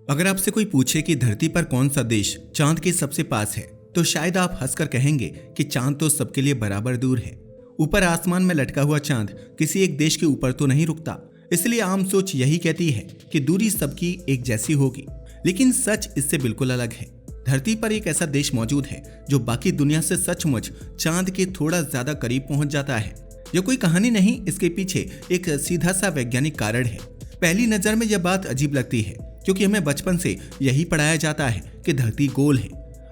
अगर आपसे कोई पूछे कि धरती पर कौन सा देश चांद के सबसे पास है, तो शायद आप हंसकर कहेंगे कि चांद तो सबके लिए बराबर दूर है। ऊपर आसमान में लटका हुआ चांद किसी एक देश के ऊपर तो नहीं रुकता, इसलिए आम सोच यही कहती है कि दूरी सबकी एक जैसी होगी। लेकिन सच इससे बिल्कुल अलग है। धरती पर एक ऐसा देश मौजूद है जो बाकी दुनिया से सचमुच चांद के थोड़ा ज्यादा करीब पहुंच जाता है। यह कोई कहानी नहीं, इसके पीछे एक सीधा सा वैज्ञानिक कारण है। पहली नजर में यह बात अजीब लगती है क्योंकि हमें बचपन से यही पढ़ाया जाता है कि धरती गोल है।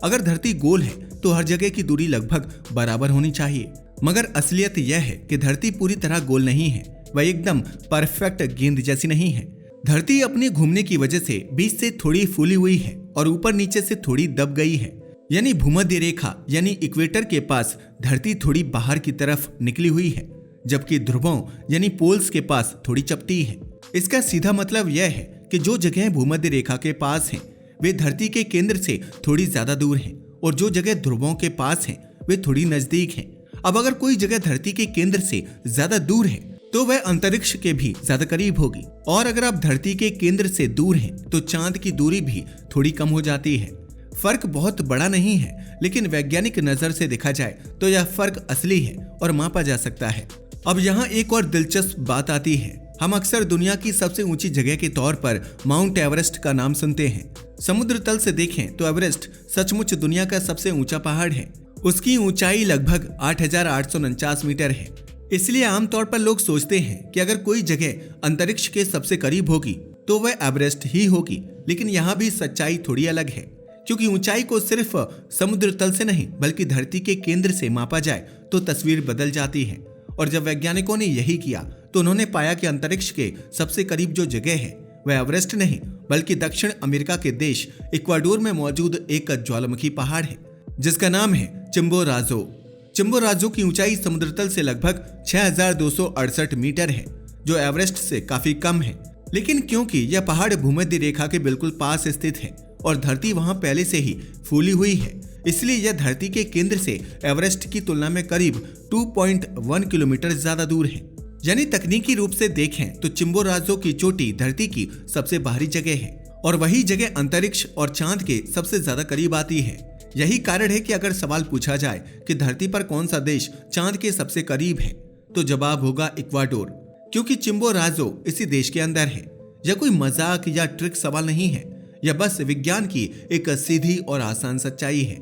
अगर धरती गोल है तो हर जगह की दूरी लगभग बराबर होनी चाहिए, मगर असलियत यह है कि धरती पूरी तरह गोल नहीं है। वह एकदम परफेक्ट गेंद जैसी नहीं है। धरती अपने घूमने की वजह से बीच से थोड़ी फूली हुई है और ऊपर नीचे से थोड़ी दब गई है। यानी भूमध्य रेखा यानी इक्वेटर के पास धरती थोड़ी बाहर की तरफ निकली हुई है, जबकि ध्रुवों यानी पोल्स के पास थोड़ी चपटी है। इसका सीधा मतलब यह है कि जो जगह भूमध्य रेखा के पास हैं, वे धरती के केंद्र से थोड़ी ज्यादा दूर हैं, और जो जगह ध्रुवों के पास हैं, वे थोड़ी नजदीक हैं। अब अगर कोई जगह धरती के केंद्र से ज्यादा दूर है तो वह अंतरिक्ष के भी ज्यादा करीब होगी, और अगर आप धरती के केंद्र से दूर हैं तो चांद की दूरी भी थोड़ी कम हो जाती है। फर्क बहुत बड़ा नहीं है, लेकिन वैज्ञानिक नजर से देखा जाए तो यह फर्क असली है और मापा जा सकता है। अब यहाँ एक और दिलचस्प बात आती है। हम अक्सर दुनिया की सबसे ऊंची जगह के तौर पर माउंट एवरेस्ट का नाम सुनते हैं। समुद्र तल से देखें तो एवरेस्ट सचमुच दुनिया का सबसे ऊंचा पहाड़ है। उसकी ऊंचाई लगभग 8,849 मीटर है। इसलिए आमतौर पर लोग सोचते हैं कि अगर कोई जगह अंतरिक्ष के सबसे करीब होगी तो वह एवरेस्ट ही होगी। लेकिन यहाँ भी सच्चाई थोड़ी अलग है, क्योंकि ऊंचाई को सिर्फ समुद्र तल से नहीं बल्कि धरती के केंद्र से मापा जाए तो तस्वीर बदल जाती है। और जब वैज्ञानिकों ने यही किया तो उन्होंने पाया कि अंतरिक्ष के सबसे करीब जो जगह है वह एवरेस्ट नहीं बल्कि दक्षिण अमेरिका के देश इक्वाडोर में मौजूद एक ज्वालामुखी पहाड़ है, जिसका नाम है चिम्बोराजो। चिम्बोराजो की ऊंचाई समुद्र तल से लगभग 6,268 मीटर है, जो एवरेस्ट से काफी कम है। लेकिन क्योंकि यह पहाड़ भूमध्य रेखा के बिल्कुल पास स्थित है और धरती वहां पहले से ही फूली हुई है, इसलिए यह धरती के केंद्र से एवरेस्ट की तुलना में करीब 2.1 किलोमीटर ज्यादा दूर है। यानी तकनीकी रूप से देखें तो चिम्बोराजो की चोटी धरती की सबसे बाहरी जगह है और वही जगह अंतरिक्ष और चांद के सबसे ज्यादा करीब आती है। यही कारण है कि अगर सवाल पूछा जाए कि धरती पर कौन सा देश चांद के सबसे करीब है, तो जवाब होगा इक्वाडोर, क्योंकि चिम्बोराजो इसी देश के अंदर है। यह कोई मजाक या ट्रिक सवाल नहीं है, यह बस विज्ञान की एक सीधी और आसान सच्चाई है।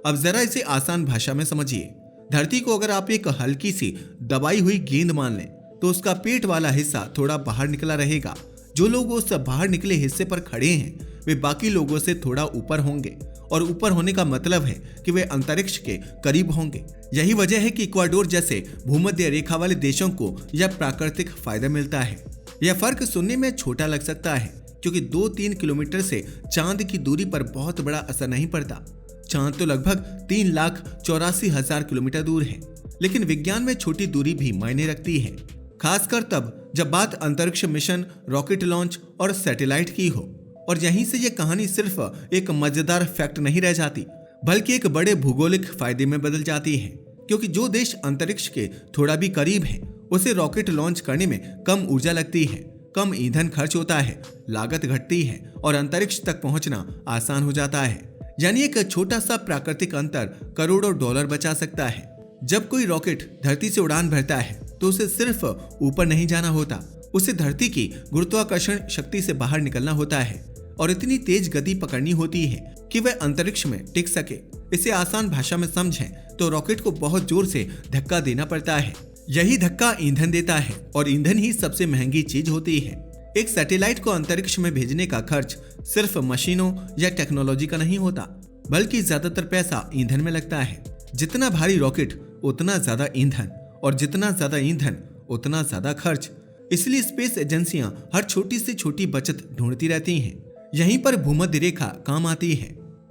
अब जरा इसे आसान भाषा में समझिए। धरती को अगर आप एक हल्की सी दबाई हुई गेंद मान लें तो उसका पेट वाला हिस्सा थोड़ा बाहर निकला रहेगा। जो लोग उस बाहर निकले हिस्से पर खड़े हैं वे बाकी लोगों से थोड़ा ऊपर होंगे, और ऊपर होने का मतलब है कि वे अंतरिक्ष के करीब होंगे। यही वजह है कि इक्वाडोर जैसे भूमध्य रेखा वाले देशों को यह प्राकृतिक फायदा मिलता है। यह फर्क सुनने में छोटा लग सकता है क्योंकि 2-3 किलोमीटर से चांद की दूरी पर बहुत बड़ा असर नहीं पड़ता। चांद तो लगभग 3,84,000 किलोमीटर दूर है, लेकिन विज्ञान में छोटी दूरी भी मायने रखती है, खासकर तब जब बात अंतरिक्ष मिशन, रॉकेट लॉन्च और सैटेलाइट की हो। और यहीं से यह कहानी सिर्फ एक मजेदार फैक्ट नहीं रह जाती, बल्कि एक बड़े भूगोलिक फायदे में बदल जाती है, क्योंकि जो देश अंतरिक्ष के थोड़ा भी करीब है उसे रॉकेट लॉन्च करने में कम ऊर्जा लगती है, कम ईंधन खर्च होता है, लागत घटती है और अंतरिक्ष तक पहुंचना आसान हो जाता है। यानी एक छोटा सा प्राकृतिक अंतर करोड़ों डॉलर बचा सकता है। जब कोई रॉकेट धरती से उड़ान भरता है तो उसे सिर्फ ऊपर नहीं जाना होता, उसे धरती की गुरुत्वाकर्षण शक्ति से बाहर निकलना होता है और इतनी तेज गति पकड़नी होती है कि वह अंतरिक्ष में टिक सके। इसे आसान भाषा में समझें तो रॉकेट को बहुत जोर से धक्का देना पड़ता है। यही धक्का ईंधन देता है और ईंधन ही सबसे महंगी चीज होती है। एक सैटेलाइट को अंतरिक्ष में भेजने का खर्च सिर्फ मशीनों या टेक्नोलॉजी का नहीं होता, बल्कि ज्यादातर पैसा ईंधन में लगता है। जितना भारी रॉकेट उतना ज्यादा ईंधन, और जितना ज्यादा ईंधन उतना ज्यादा खर्च। इसलिए स्पेस एजेंसियां हर छोटी से छोटी बचत ढूंढती रहती हैं। यहीं पर भूमध्य रेखा काम आती है।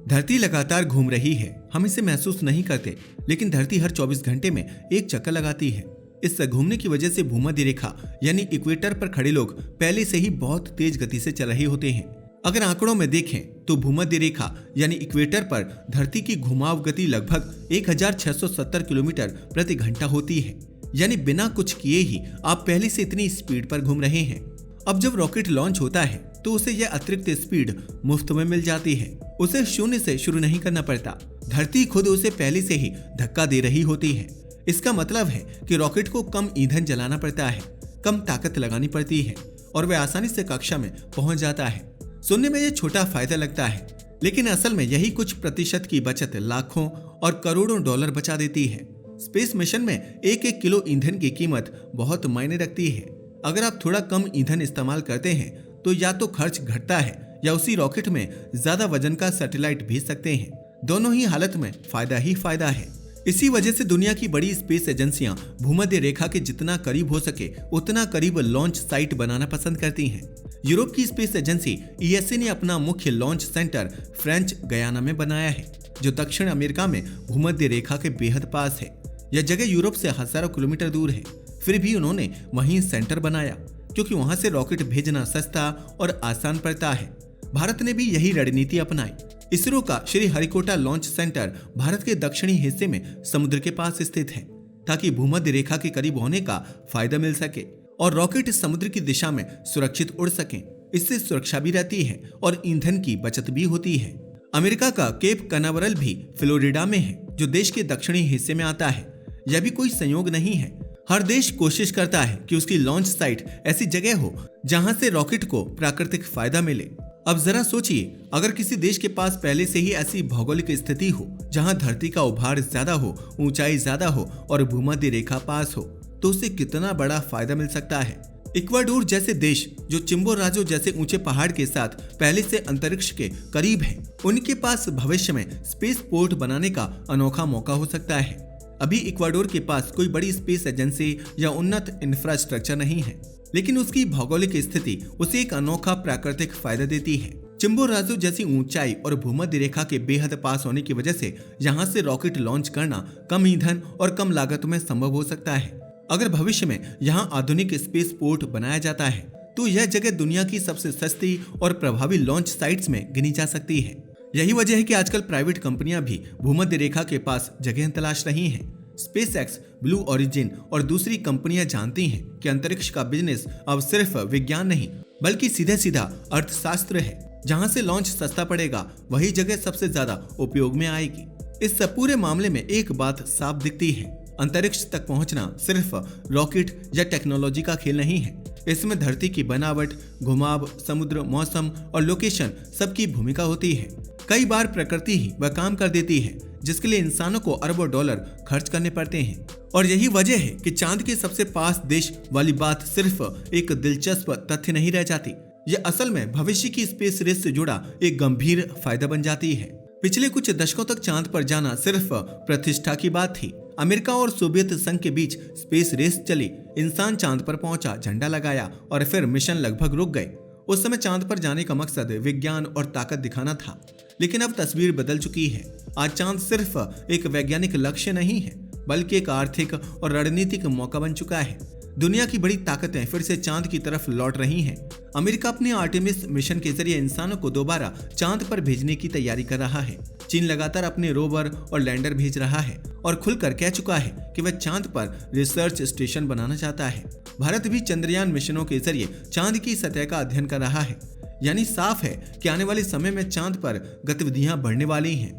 धरती लगातार घूम रही है, हम इसे महसूस नहीं करते, लेकिन धरती हर 24 घंटे में एक चक्कर लगाती है। इस घूमने की वजह से भूमध्य रेखा यानी इक्वेटर पर खड़े लोग पहले से ही बहुत तेज गति से चल रहे होते हैं। अगर आंकड़ों में देखें तो भूमध्य रेखा यानी इक्वेटर पर धरती की घुमाव गति लगभग 1,670 किलोमीटर प्रति घंटा होती है। यानी बिना कुछ किए ही आप पहले से इतनी स्पीड पर घूम रहे हैं। अब जब रॉकेट लॉन्च होता है तो उसे यह अतिरिक्त स्पीड मुफ्त में मिल जाती है। उसे शून्य से शुरू नहीं करना पड़ता, धरती खुद उसे पहले से ही धक्का दे रही होती है। इसका मतलब है कि रॉकेट को कम ईंधन जलाना पड़ता है, कम ताकत लगानी पड़ती है और वह आसानी से कक्षा में पहुंच जाता है। सुनने में यह छोटा फायदा लगता है, लेकिन असल में यही कुछ प्रतिशत की बचत लाखों और करोड़ों डॉलर बचा देती है। स्पेस मिशन में एक एक किलो ईंधन की कीमत बहुत मायने रखती है। अगर आप थोड़ा कम ईंधन इस्तेमाल करते हैं तो या तो खर्च घटता है या उसी रॉकेट में ज्यादा वजन का सैटेलाइट भेज सकते हैं। दोनों ही हालत में फायदा ही फायदा है। इसी वजह से दुनिया की बड़ी स्पेस एजेंसियां भूमध्य रेखा के जितना करीब हो सके उतना करीब लॉन्च साइट बनाना पसंद करती हैं। यूरोप की स्पेस एजेंसी ESA ने अपना मुख्य लॉन्च सेंटर फ्रेंच गयाना में बनाया है, जो दक्षिण अमेरिका में भूमध्य रेखा के बेहद पास है। यह जगह यूरोप से हजारों किलोमीटर दूर है, फिर भी उन्होंने वहीं सेंटर बनाया क्योंकि वहां से रॉकेट भेजना सस्ता और आसान पड़ता है। भारत ने भी यही रणनीति अपनाई। इसरो का श्रीहरिकोटा लॉन्च सेंटर भारत के दक्षिणी हिस्से में समुद्र के पास स्थित है, ताकि भूमध्य रेखा के करीब होने का फायदा मिल सके और रॉकेट समुद्र की दिशा में सुरक्षित उड़ सके। इससे सुरक्षा भी रहती है और ईंधन की बचत भी होती है। अमेरिका का केप कनावरल भी फ्लोरिडा में है, जो देश के दक्षिणी हिस्से में आता है। यह भी कोई संयोग नहीं है। हर देश कोशिश करता है कि उसकी लॉन्च साइट ऐसी जगह हो जहां से रॉकेट को प्राकृतिक फायदा मिले। अब जरा सोचिए, अगर किसी देश के पास पहले से ही ऐसी भौगोलिक स्थिति हो जहां धरती का उभार ज्यादा हो, ऊंचाई ज्यादा हो और भूमध्य रेखा पास हो, तो उसे कितना बड़ा फायदा मिल सकता है। इक्वाडोर जैसे देश जो चिम्बोराजो जैसे ऊंचे पहाड़ के साथ पहले से अंतरिक्ष के करीब है, उनके पास भविष्य में स्पेस पोर्ट बनाने का अनोखा मौका हो सकता है। अभी इक्वाडोर के पास कोई बड़ी स्पेस एजेंसी या उन्नत इंफ्रास्ट्रक्चर नहीं है, लेकिन उसकी भौगोलिक स्थिति उसे एक अनोखा प्राकृतिक फायदा देती है। चिम्बोराजो जैसी ऊंचाई और भूमध्य रेखा के बेहद पास होने की वजह से यहाँ से रॉकेट लॉन्च करना कम ईंधन और कम लागत में संभव हो सकता है। अगर भविष्य में यहाँ आधुनिक स्पेस पोर्ट बनाया जाता है तो यह जगह दुनिया की सबसे सस्ती और प्रभावी लॉन्च साइट्स में गिनी जा सकती है। यही वजह है कि आजकल प्राइवेट कंपनियां भी भूमध्य रेखा के पास जगह तलाश रही हैं। स्पेसएक्स, ब्लू ओरिजिन और दूसरी कंपनियां जानती हैं कि अंतरिक्ष का बिजनेस अब सिर्फ विज्ञान नहीं बल्कि सीधा सीधा अर्थशास्त्र है। जहां से लॉन्च सस्ता पड़ेगा वही जगह सबसे ज्यादा उपयोग में आएगी। इस पूरे मामले में एक बात साफ दिखती है, अंतरिक्ष तक पहुंचना सिर्फ रॉकेट या टेक्नोलॉजी का खेल नहीं है। इसमें धरती की बनावट, घुमाव, समुद्र, मौसम और लोकेशन सबकी भूमिका होती है। कई बार प्रकृति ही वह काम कर देती है जिसके लिए इंसानों को अरबों डॉलर खर्च करने पड़ते हैं। और यही वजह है कि चांद के सबसे पास देश वाली बात सिर्फ एक दिलचस्प तथ्य नहीं रह जाती, यह असल में भविष्य की स्पेस रेस से जुड़ा एक गंभीर फायदा बन जाती है। पिछले कुछ दशकों तक चांद पर जाना सिर्फ प्रतिष्ठा की बात थी। अमेरिका और सोवियत संघ के बीच स्पेस रेस चली, इंसान चांद पर पहुंचा, झंडा लगाया और फिर मिशन लगभग रुक गए। उस समय चांद पर जाने का मकसद विज्ञान और ताकत दिखाना था, लेकिन अब तस्वीर बदल चुकी है। आज चांद सिर्फ एक वैज्ञानिक लक्ष्य नहीं है बल्कि एक आर्थिक और रणनीतिक मौका बन चुका है। दुनिया की बड़ी ताकतें फिर से चांद की तरफ लौट रही हैं। अमेरिका अपने आर्टेमिस मिशन के जरिए इंसानों को दोबारा चांद पर भेजने की तैयारी कर रहा है। चीन लगातार अपने रोवर और लैंडर भेज रहा है और खुलकर कह चुका है कि वह चांद पर रिसर्च स्टेशन बनाना चाहता है। भारत भी चंद्रयान मिशनों के जरिए चांद की सतह का अध्ययन कर रहा है। यानी साफ है कि आने वाले समय में चांद पर गतिविधियां बढ़ने वाली हैं।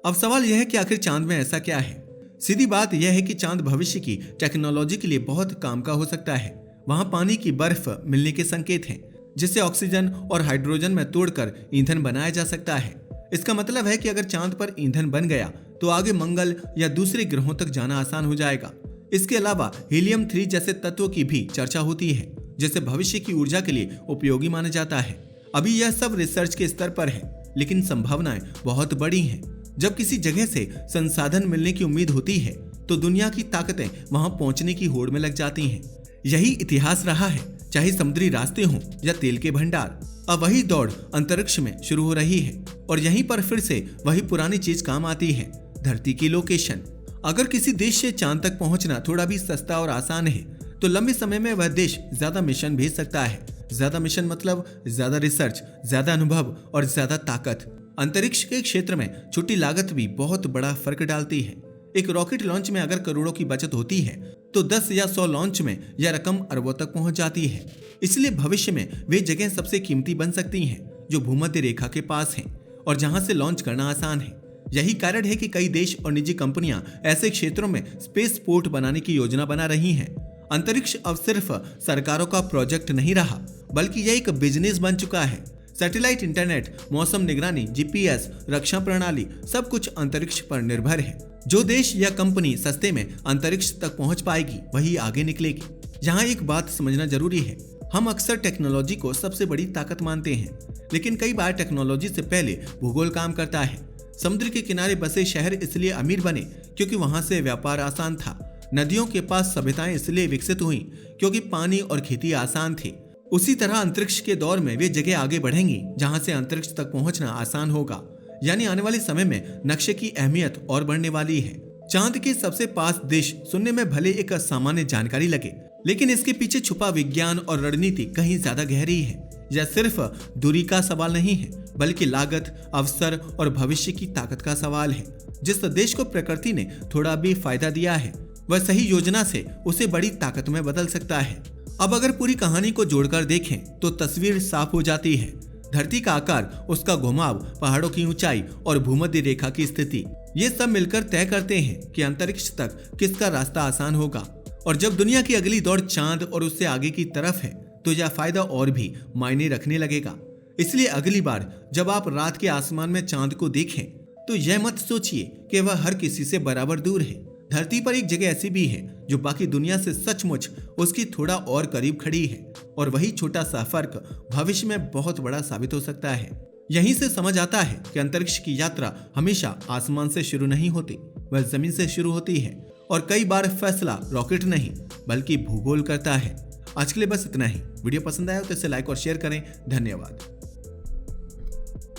अब सवाल यह है कि आखिर चांद में ऐसा क्या है। सीधी बात यह है कि चांद भविष्य की टेक्नोलॉजी के लिए बहुत काम का हो सकता है। वहां पानी की बर्फ मिलने के संकेत हैं, जिससे ऑक्सीजन और हाइड्रोजन में तोड़कर ईंधन बनाया जा सकता है। इसका मतलब है कि अगर चांद पर ईंधन बन गया तो आगे मंगल या दूसरे ग्रहों तक जाना आसान हो जाएगा। इसके अलावा हीलियम 3 जैसे तत्वों की भी चर्चा होती है, जिसे भविष्य की ऊर्जा के लिए उपयोगी माना जाता है। अभी यह सब रिसर्च के स्तर पर है, लेकिन संभावनाएं बहुत बड़ी हैं। जब किसी जगह से संसाधन मिलने की उम्मीद होती है तो दुनिया की ताकतें वहां पहुंचने की होड़ में लग जाती हैं। यही इतिहास रहा है, चाहे समुद्री रास्ते हों या तेल के भंडार। अब वही दौड़ अंतरिक्ष में शुरू हो रही है और यहीं पर फिर से वही पुरानी चीज काम आती है, धरती की लोकेशन। अगर किसी देश से चांद तक पहुंचना थोड़ा भी सस्ता और आसान है तो लंबे समय में वह देश ज्यादा मिशन भेज सकता है। ज्यादा मिशन मतलब ज्यादा रिसर्च, ज्यादा अनुभव और ज्यादा ताकत। अंतरिक्ष के क्षेत्र में छोटी लागत भी बहुत बड़ा फर्क डालती है। एक रॉकेट लॉन्च में अगर करोड़ों की बचत होती है तो 10 या 100 लॉन्च में यह रकम अरबों तक पहुंच जाती है। इसलिए भविष्य में वे जगह सबसे कीमती बन सकती हैं जो भूमध्य रेखा के पास हैं और जहां से लॉन्च करना आसान है। यही कारण है कि कई देश और निजी कंपनियां ऐसे क्षेत्रों में स्पेस पोर्ट बनाने की योजना बना रही हैं। अंतरिक्ष अब सिर्फ सरकारों का प्रोजेक्ट नहीं रहा, बल्कि यह एक बिजनेस बन चुका है। सैटेलाइट इंटरनेट, मौसम निगरानी, जीपीएस, रक्षा प्रणाली, सब कुछ अंतरिक्ष पर निर्भर है। जो देश या कंपनी सस्ते में अंतरिक्ष तक पहुंच पाएगी वही आगे निकलेगी। यहाँ एक बात समझना जरूरी है, हम अक्सर टेक्नोलॉजी को सबसे बड़ी ताकत मानते हैं, लेकिन कई बार टेक्नोलॉजी से पहले भूगोल काम करता है। समुद्र के किनारे बसे शहर इसलिए अमीर बने क्योंकि वहां से व्यापार आसान था। नदियों के पास सभ्यताएं इसलिए विकसित हुई क्योंकि पानी और खेती आसान थी। उसी तरह अंतरिक्ष के दौर में वे जगह आगे बढ़ेंगी जहां से अंतरिक्ष तक पहुंचना आसान होगा। यानी आने वाले समय में नक्शे की अहमियत और बढ़ने वाली है। चांद के सबसे पास देश सुनने में भले एक सामान्य जानकारी लगे, लेकिन इसके पीछे छुपा विज्ञान और रणनीति कहीं ज्यादा गहरी है। यह सिर्फ दूरी का सवाल नहीं है, बल्कि लागत, अवसर और भविष्य की ताकत का सवाल है। जिस देश को प्रकृति ने थोड़ा भी फायदा दिया है, वह सही योजना से उसे बड़ी ताकत में बदल सकता है। अब अगर पूरी कहानी को जोड़कर देखें तो तस्वीर साफ हो जाती है। धरती का आकार, उसका घुमाव, पहाड़ों की ऊंचाई और भूमध्य रेखा की स्थिति, ये सब मिलकर तय करते हैं कि अंतरिक्ष तक किसका रास्ता आसान होगा। और जब दुनिया की अगली दौड़ चांद और उससे आगे की तरफ है तो यह फायदा और भी मायने रखने लगेगा। इसलिए अगली बार जब आप रात के आसमान में चांद को देखें तो यह मत सोचिए कि वह हर किसी से बराबर दूर है। धरती पर एक जगह ऐसी भी है जो बाकी दुनिया से सचमुच उसकी थोड़ा और करीब खड़ी है, और वही छोटा सा फर्क भविष्य में बहुत बड़ा साबित हो सकता है। यहीं से समझ आता है कि अंतरिक्ष की यात्रा हमेशा आसमान से शुरू नहीं होती, वह जमीन से शुरू होती है। और कई बार फैसला रॉकेट नहीं बल्कि भूगोल करता है। आज के लिए बस इतना ही। वीडियो पसंद आया तो इसे लाइक और शेयर करें। धन्यवाद।